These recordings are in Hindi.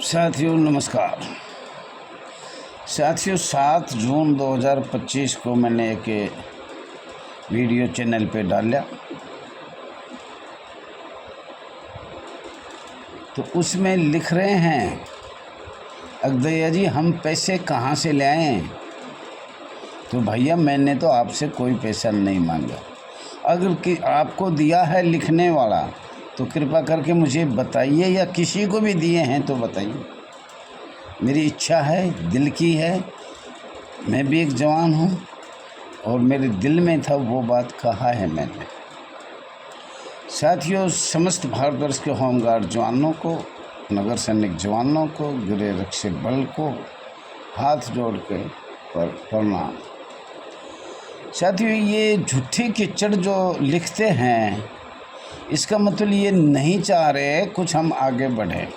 साथियों नमस्कार। साथियों 7 जून 2025 को मैंने एक वीडियो चैनल पे डाला, तो उसमें लिख रहे हैं अगदैया जी हम पैसे कहाँ से ले आएँ। तो भैया मैंने तो आपसे कोई पैसा नहीं मांगा। अगर कि आपको दिया है लिखने वाला तो कृपा करके मुझे बताइए, या किसी को भी दिए हैं तो बताइए। मेरी इच्छा है, दिल की है। मैं भी एक जवान हूँ और मेरे दिल में था, वो बात कहा है मैंने। साथियों समस्त भारतवर्ष के होमगार्ड जवानों को, नगर सैनिक जवानों को, गृह रक्षक बल को हाथ जोड़ के प्रणाम। साथियों ये झूठी कीचड़ जो लिखते हैं, इसका मतलब ये नहीं चाह रहे कुछ हम आगे बढ़े,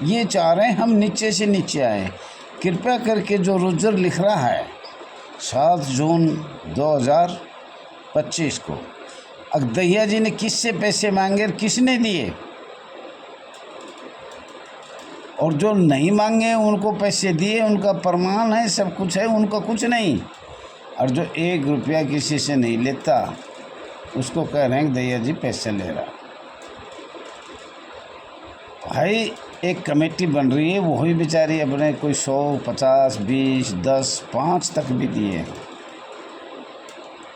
ये चाह रहे हैं हम नीचे से नीचे आए। कृपया करके जो रोजर लिख रहा है 7 जून 2025 को, अगदैया जी ने किससे पैसे मांगे और किसने दिए, और जो नहीं मांगे उनको पैसे दिए, उनका प्रमाण है, सब कुछ है, उनका कुछ नहीं। और जो 1 रुपया किसी से नहीं लेता उसको कह रहे हैं दैया जी पैसे ले रहा। भाई एक कमेटी बन रही है, वही बेचारी अपने कोई 100, 50, 20, 10, 5 तक भी दिए।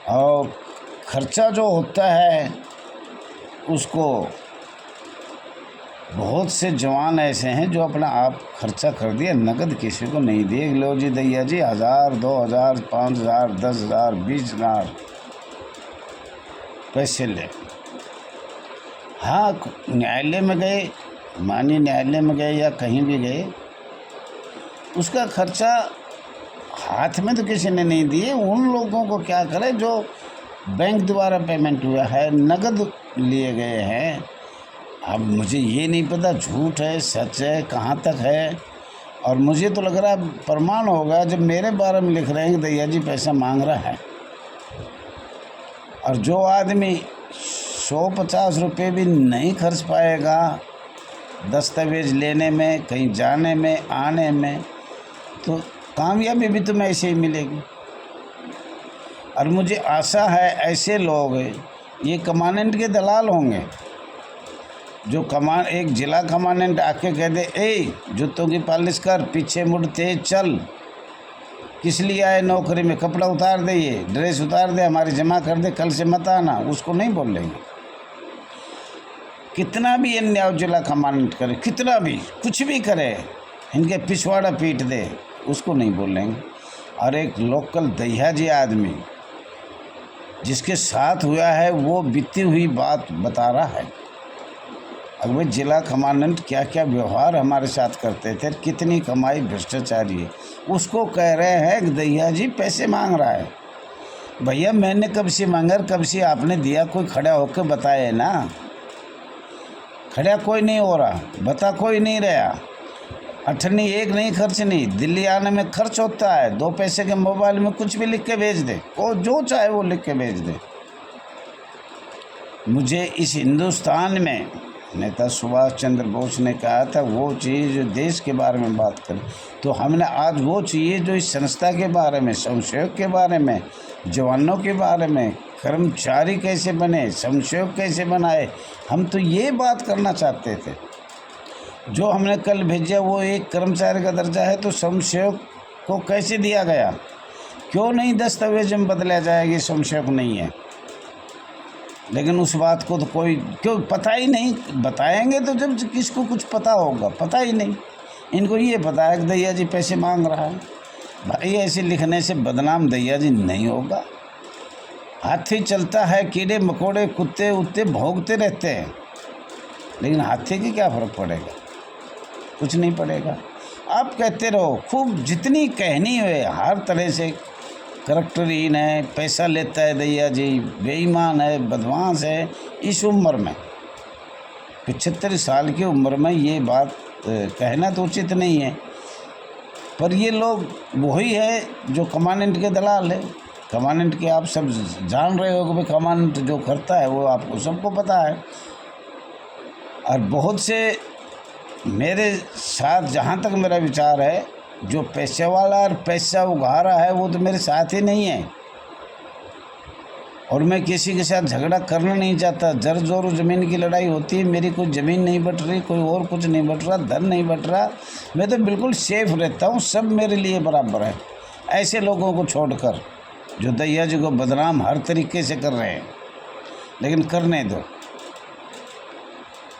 और खर्चा जो होता है उसको बहुत से जवान ऐसे हैं जो अपना आप खर्चा कर दिया, नगद किसी को नहीं दिए। लो जी दैया जी 1000, 2000, 5000, 10,000, 20,000 पैसे ले। हाँ, न्यायालय में गए, माननीय न्यायालय में गए या कहीं भी गए, उसका खर्चा हाथ में तो किसी ने नहीं दिए। उन लोगों को क्या करें जो बैंक द्वारा पेमेंट हुआ है, नगद लिए गए हैं। अब मुझे ये नहीं पता झूठ है सच है कहाँ तक है, और मुझे तो लग रहा है प्रमाण होगा जब मेरे बारे में लिख रहे हैं कि दैया जी पैसा मांग रहा है। और जो आदमी 150 रुपये भी नहीं खर्च पाएगा दस्तावेज लेने में, कहीं जाने में, आने में, तो कामयाबी भी तुम्हें ऐसे ही मिलेगी। और मुझे आशा है ऐसे लोग ये कमांडेंट के दलाल होंगे, जो एक जिला कमांडेंट आके कह दे ए जूतों की पालिश कर, पीछे मुड़ तेज चल, किस लिए आए नौकरी में, कपड़ा उतार दे, ये ड्रेस उतार दे, हमारी जमा कर दे, कल से मत आना, उसको नहीं बोलेंगे। कितना भी अन्याय जिला कमांडेंट करे, कितना भी कुछ भी करे, इनके पिछवाड़ा पीट दे, उसको नहीं बोलेंगे। और एक लोकल दैया जी आदमी जिसके साथ हुआ है वो बीती हुई बात बता रहा है। अगर जिला कमांडेंट क्या क्या व्यवहार हमारे साथ करते थे, कितनी कमाई भ्रष्टाचारी है, उसको कह रहे हैं कि दैया जी पैसे मांग रहा है। भैया मैंने कब से मांगा, कब से आपने दिया, कोई खड़ा होकर बताए ना। खड़ा कोई नहीं हो रहा, बता कोई नहीं रहा। अठन्नी एक नहीं खर्च नहीं, दिल्ली आने में खर्च होता है। 2 पैसे के मोबाइल में कुछ भी लिख के भेज दे, वो जो चाहे वो लिख के भेज दे। मुझे इस हिंदुस्तान में नेता सुभाष चंद्र बोस ने कहा था वो चीज़ जो देश के बारे में बात करें, तो हमने आज वो चाहिए जो इस संस्था के बारे में, स्वयंसेवक के बारे में, जवानों के बारे में, कर्मचारी कैसे बने, स्वयंसेवक कैसे बनाए, हम तो ये बात करना चाहते थे। जो हमने कल भेजा वो एक कर्मचारी का दर्जा है, तो स्वयंसेवक को कैसे दिया गया, क्यों नहीं दस्तावेज में बदला जाएगी, स्वयंसेवक नहीं है। लेकिन उस बात को तो कोई क्यों पता ही नहीं। बताएंगे तो जब किसको कुछ पता होगा, पता ही नहीं। इनको ये पता है कि दैया जी पैसे मांग रहा है। भाई ऐसे लिखने से बदनाम दैया जी नहीं होगा। हाथी चलता है, कीड़े मकोड़े कुत्ते उत्ते भौंकते रहते हैं, लेकिन हाथी की क्या फ़र्क पड़ेगा, कुछ नहीं पड़ेगा। आप कहते रहो खूब, जितनी कहनी है, हर तरह से करैक्टरहीन है, पैसा लेता है दैया जी, बेईमान है, बदमाश है। इस उम्र में 75 साल की उम्र में ये बात कहना तो उचित नहीं है, पर ये लोग वही है जो कमांडेंट के दलाल है। कमांडेंट के आप सब जान रहे हो कि भाई कमांडेंट जो करता है वो आपको सबको पता है। और बहुत से मेरे साथ जहाँ तक मेरा विचार है, जो पैसे वाला और पैसा उगा रहा है वो तो मेरे साथ ही नहीं है। और मैं किसी के साथ झगड़ा करना नहीं चाहता। जर जोर ज़मीन की लड़ाई होती है, मेरी कोई ज़मीन नहीं बट रही, कोई और कुछ नहीं बट रहा, धन नहीं बट रहा, मैं तो बिल्कुल सेफ रहता हूँ, सब मेरे लिए बराबर है। ऐसे लोगों को छोड़कर जो दैया जी को बदनाम हर तरीके से कर रहे हैं, लेकिन करने दो।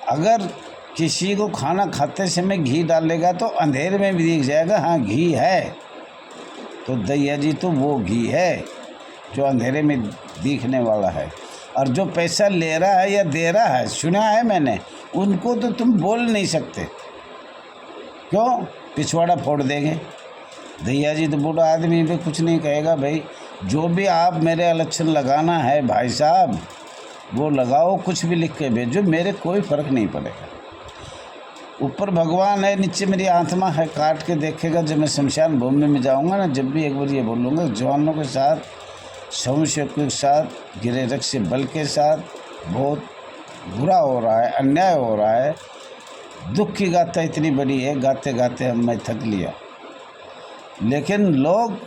अगर किसी को खाना खाते समय घी डालेगा तो अंधेरे में भी दिख जाएगा, हाँ घी है, तो दैया जी तो वो घी है जो अंधेरे में दिखने वाला है। और जो पैसा ले रहा है या दे रहा है, सुना है मैंने, उनको तो तुम बोल नहीं सकते। क्यों? पिछवाड़ा फोड़ देंगे। दैया जी तो बूढ़ा आदमी भी कुछ नहीं कहेगा। भाई जो भी आप मेरे इलेक्शन लगाना है भाई साहब, वो लगाओ, कुछ भी लिख के भेजो, मेरे कोई फ़र्क नहीं पड़ेगा। ऊपर भगवान है, नीचे मेरी आत्मा है, काट के देखेगा। जब मैं शमशान भूमि में जाऊंगा ना, जब भी एक बार ये बोलूँगा, जवानों के साथ, संशयों के साथ, गिरे रक्ष बल के साथ बहुत बुरा हो रहा है, अन्याय हो रहा है। दुख की गाथा इतनी बड़ी है, गाते गाते मैं थक लिया। लेकिन लोग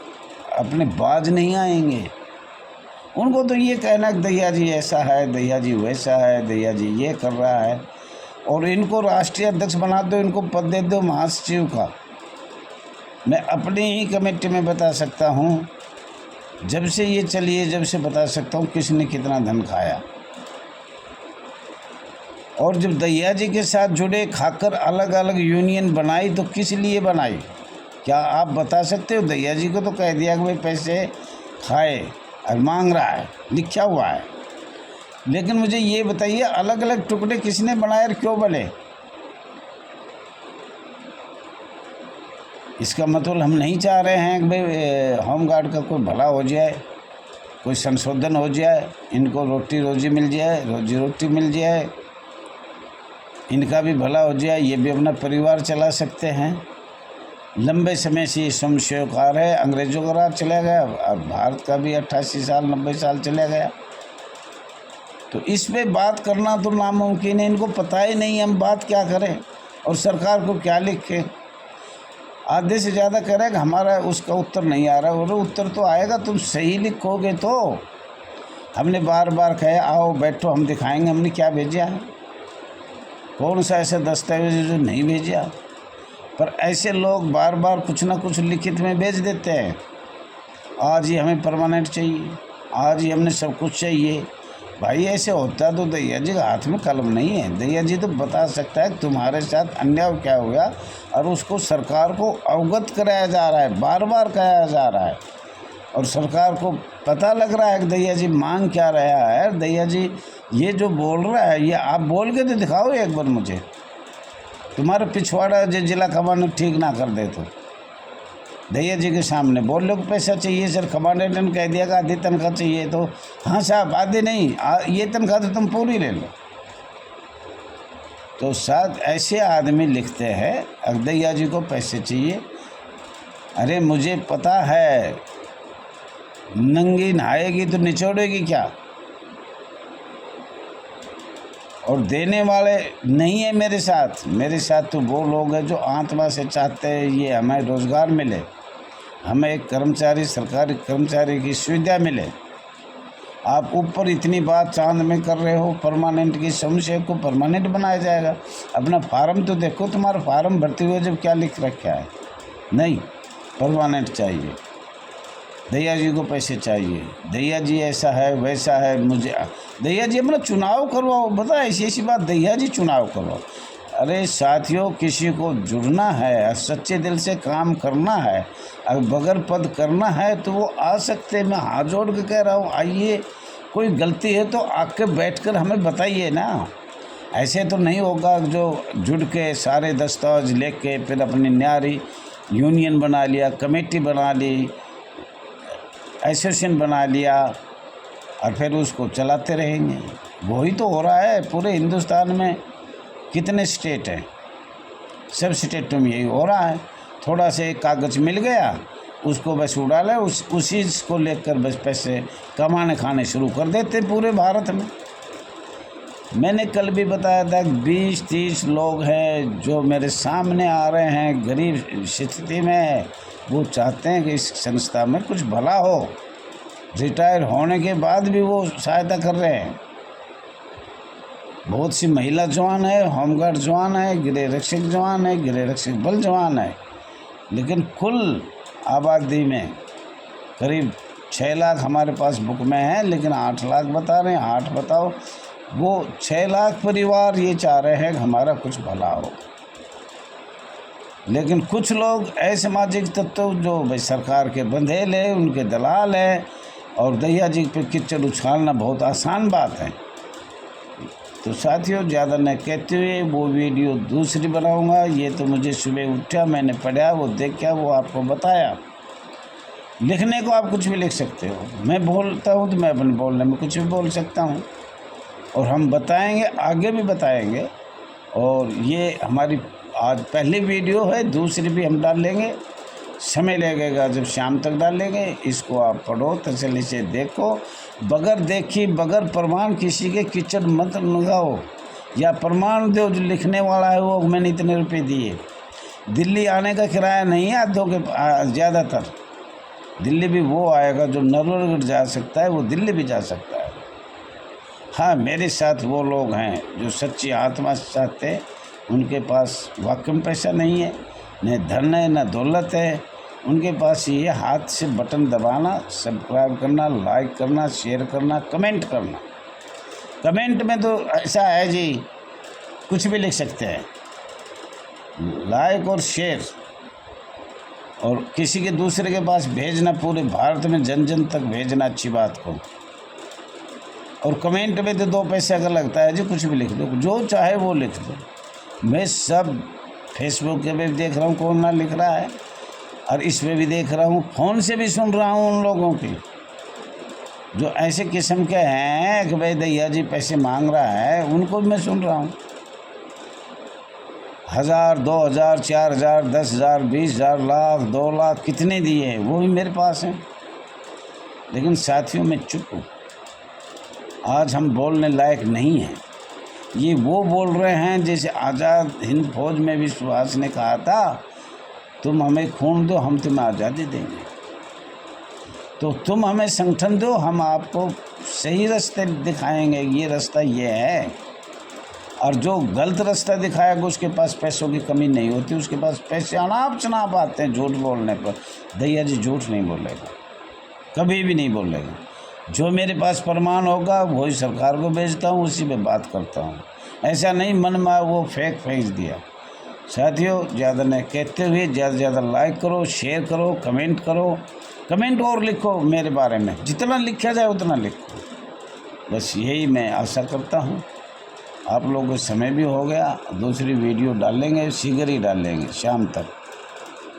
अपने बाज नहीं आएंगे। उनको तो ये कहना कि दैया जी ऐसा है, दैया जी वैसा है, दैया जी ये कर रहा है। और इनको राष्ट्रीय अध्यक्ष बना दो, इनको पद दे दो महासचिव का। मैं अपनी ही कमेटी में बता सकता हूँ, जब से ये चली है, जब से बता सकता हूँ किसने कितना धन खाया। और जब दैया जी के साथ जुड़े, खाकर अलग अलग यूनियन बनाई, तो किस लिए बनाई? क्या आप बता सकते हो? दैया जी को तो कह दिया कि भाई पैसे खाए और मांग रहा है, लिखा हुआ है। लेकिन मुझे ये बताइए, अलग अलग टुकड़े किसने बनाए और क्यों बने? इसका मतलब हम नहीं चाह रहे हैं कि भाई होमगार्ड का कोई भला हो जाए, कोई संशोधन हो जाए, इनको रोटी रोजी मिल जाए, रोजी रोटी मिल जाए, इनका भी भला हो जाए, ये भी अपना परिवार चला सकते हैं। लंबे समय से ये संशयकार है। अंग्रेज़ों का राज चला गया, अब भारत का भी 88 साल 90 साल चला गया। तो इस पे बात करना तो नामुमकिन है। इनको पता ही नहीं हम बात क्या करें और सरकार को क्या लिखें। आधे से ज़्यादा कह रहे हैं कि हमारा उसका उत्तर नहीं आ रहा। और उत्तर तो आएगा, तुम सही लिखोगे तो। हमने बार बार कहे आओ बैठो, हम दिखाएंगे हमने क्या भेजा है, कौन सा ऐसा दस्तावेज जो नहीं भेजा। पर ऐसे लोग बार बार कुछ ना कुछ लिखित में भेज देते हैं। आज ही हमें परमानेंट चाहिए, आज ही हमने सब कुछ चाहिए। भाई ऐसे होता तो दैया जी का हाथ में कलम नहीं है। दैया जी तो बता सकता है तुम्हारे साथ अन्याय क्या हुआ, और उसको सरकार को अवगत कराया जा रहा है, बार बार कराया जा रहा है। और सरकार को पता लग रहा है कि दैया जी मांग क्या रहा है। दैया जी ये जो बोल रहा है, ये आप बोल के तो दिखाओ एक बार मुझे। तुम्हारा पिछवाड़ा जो जिला कमांडेंट ठीक ना कर दे तो दैया जी के सामने बोल लो कि पैसा चाहिए सर। कमांडेंट ने कह दिया कि आधी तनख्वाह चाहिए, तो हाँ साहब आधे नहीं, ये तनख्वाह तो तुम पूरी ले लो। तो साथ ऐसे आदमी लिखते हैं दैया जी को पैसे चाहिए। अरे मुझे पता है, नंगी नहाएगी तो निचोड़ेगी क्या। और देने वाले नहीं है मेरे साथ। मेरे साथ तो वो लोग हैं जो आत्मा से चाहते हैं ये हमें रोज़गार मिले, हमें एक कर्मचारी, सरकारी कर्मचारी की सुविधा मिले। आप ऊपर इतनी बात चांद में कर रहे हो, परमानेंट की समस्या को परमानेंट बनाया जाएगा। अपना फार्म तो देखो, तुम्हारा फार्म भरते हुए जब क्या लिख रखा है। नहीं, परमानेंट चाहिए। दैया जी को पैसे चाहिए, दैया जी ऐसा है वैसा है। मुझे दैया जी अपना चुनाव करवाओ। बता ऐसी ऐसी बात, दैया जी चुनाव करवाओ। अरे साथियों, किसी को जुड़ना है, सच्चे दिल से काम करना है, अगर बगैर पद करना है तो वो आ सकते हैं। मैं हाथ जोड़ के कह रहा हूँ, आइए। कोई गलती है तो आके बैठकर हमें बताइए ना। ऐसे तो नहीं होगा जो जुड़ के सारे दस्तावेज लेके फिर अपनी न्यारी यूनियन बना लिया, कमेटी बना ली, एसोसिएशन बना लिया और फिर उसको चलाते रहेंगे। वही तो हो रहा है पूरे हिंदुस्तान में। कितने स्टेट हैं, सब स्टेटों में यही हो रहा है। थोड़ा से एक कागज़ मिल गया, उसको बस उड़ा ले, उसी को लेकर बस पैसे कमाने खाने शुरू कर देते पूरे भारत में। मैंने कल भी बताया था कि 20-30 लोग हैं जो मेरे सामने आ रहे हैं, गरीब स्थिति में है, वो चाहते हैं कि इस संस्था में कुछ भला हो। रिटायर होने के बाद भी वो सहायता कर रहे हैं। बहुत सी महिला जवान है, होमगार्ड जवान है, गृह रक्षक जवान है, गृह रक्षक बल जवान है, लेकिन कुल आबादी में करीब 6 लाख हमारे पास बुक में है, लेकिन 8 लाख बता रहे हैं। 8 बताओ, वो 6 लाख परिवार ये चाह रहे हैं कि हमारा कुछ भला हो। लेकिन कुछ लोग असामाजिक तत्व जो भाई सरकार के बंधेल है, उनके दलाल है, और दैया जी पे कीचड़ उछालना बहुत आसान बात है। तो साथियों, ज़्यादा न कहते हुए वो वीडियो दूसरी बनाऊंगा। ये तो मुझे सुबह उठा, मैंने पढ़ा, वो देखा, वो आपको बताया। लिखने को आप कुछ भी लिख सकते हो। मैं बोलता हूँ तो मैं अपने बोलने में कुछ भी बोल सकता हूँ, और हम बताएंगे, आगे भी बताएंगे। और ये हमारी आज पहली वीडियो है, दूसरी भी हम डालेंगे। समय लगेगा, जब शाम तक डालेंगे। इसको आप पढ़ो, तसल्ली से देखो, बगैर देखी, बगैर प्रमाण किसी के कीचड़ मत लगाओ, या प्रमाण दो जो लिखने वाला है वो मैंने इतने रुपए दिए। दिल्ली आने का किराया नहीं है आधों के, ज़्यादातर दिल्ली भी वो आएगा जो नरवरगढ़ जा सकता है, वो दिल्ली भी जा सकता है। हाँ, मेरे साथ वो लोग हैं जो सच्ची आत्मा से चाहते हैं, उनके पास वाकई में पैसा नहीं है, न धन है न दौलत है। उनके पास ये हाथ से बटन दबाना, सब्सक्राइब करना, लाइक करना, शेयर करना, कमेंट करना। कमेंट में तो ऐसा है जी, कुछ भी लिख सकते हैं। लाइक और शेयर, और किसी के दूसरे के पास भेजना, पूरे भारत में जन जन तक भेजना अच्छी बात को। और कमेंट में तो 2 पैसे का लगता है जी, कुछ भी लिख दो, जो चाहे वो लिख दो। मैं सब फेसबुक पे भी देख रहा हूँ कौन ना लिख रहा है, और इस पे भी देख रहा हूँ, फ़ोन से भी सुन रहा हूँ उन लोगों की जो ऐसे किस्म के हैं कि भाई दैया जी पैसे मांग रहा है, उनको भी मैं सुन रहा हूँ। 1000, 2000, 4000, 10,000, 20,000, लाख, 2 लाख कितने दिए हैं, वो भी मेरे पास हैं। लेकिन साथियों, मैं चुप हूँ। आज हम बोलने लायक नहीं हैं। ये वो बोल रहे हैं जैसे आज़ाद हिंद फौज में भी सुभाष ने कहा था, तुम हमें खून दो, हम तुम्हें आज़ादी देंगे। तो तुम हमें संगठन दो, हम आपको सही रास्ते दिखाएंगे, ये रास्ता ये है। और जो गलत रास्ता दिखाएगा उसके पास पैसों की कमी नहीं होती, उसके पास पैसे अनाप शनाप आते हैं झूठ बोलने पर। दैया जी झूठ नहीं बोलेगा, कभी भी नहीं बोलेगा। जो मेरे पास प्रमाण होगा वही सरकार को भेजता हूँ, उसी पे बात करता हूँ। ऐसा नहीं मन में वो फेंक दिया। साथियों, ज़्यादा न कहते हुए ज़्यादा से ज़्यादा लाइक करो, शेयर करो, कमेंट करो, कमेंट और लिखो मेरे बारे में, जितना लिखा जाए उतना लिखो। बस यही मैं आशा करता हूँ। आप लोगों को समय भी हो गया, दूसरी वीडियो डालेंगे, शीघ्र ही डालेंगे शाम तक।